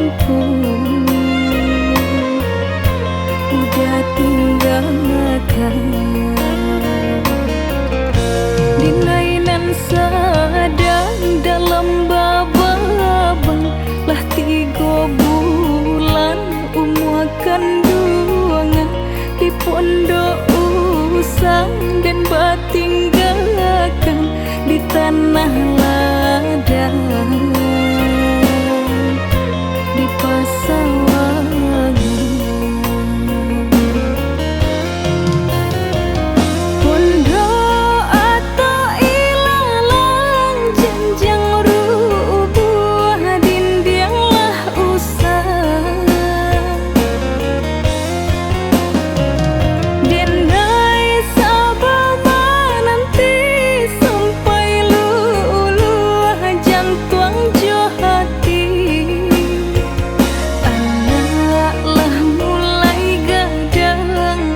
kampung udah tinggalkan. Dinainan sadang dalam bababang lah 3 bulan umur kandungan di pondok usang dan batinggalkan di tanah ladang di Pasawangan. Pondok atau ilalang jenjang rubuh dindinglah usang. Denai sabama nanti sampai luluh jantung jo hati. Anaklah mulai gadang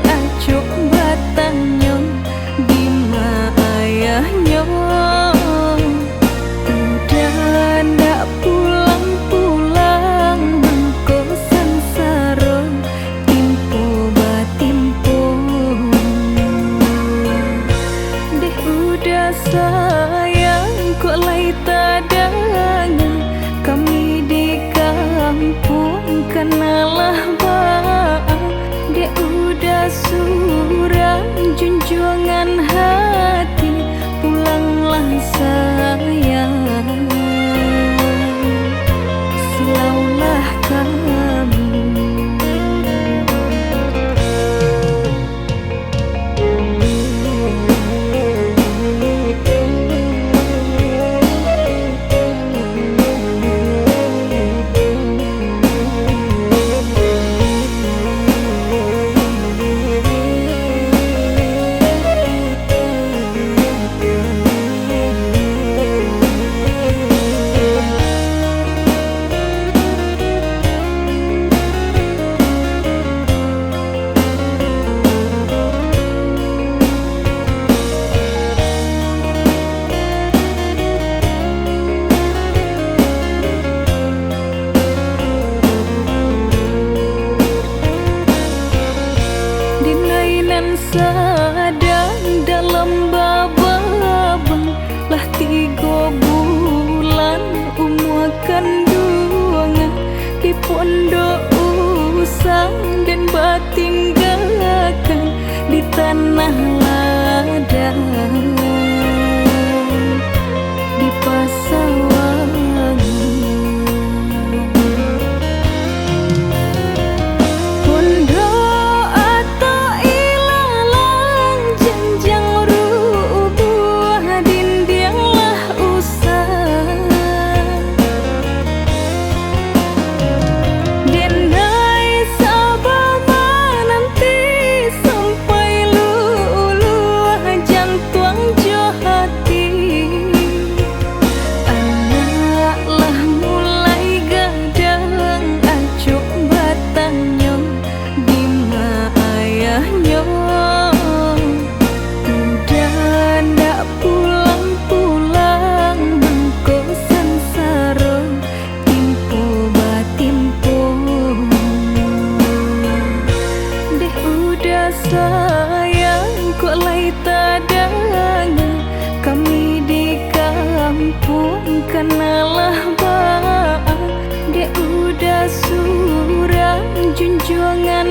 acuk batangnya bima ayahnya. Udah ndak pulang-pulang mengko sansara timpo batimpo. Deh udah sayang kok lai tadangan kami di kampung kenalah baang. Deh udah surang junjungan hati pulanglah sayang. Silaulah kami. Dinainan sadang dalam bababang lah 3 bulan umur kandungan di pondok usang dan batinggalkan di tanah ladang di Pasawangan. Pondok atau ilalang jenjang rubuh dindinglah usang. Denai sabama nanti sampai luluh jantung jo hati. Anaklah mulai gadang acuk batangnya bima ayahnya. Udah ndak pulang-pulang mengko sansara timpo batimpo. Deh udah sayang kok lai tadangan kami di kampung kenalah baang. Deh udah surang junjungan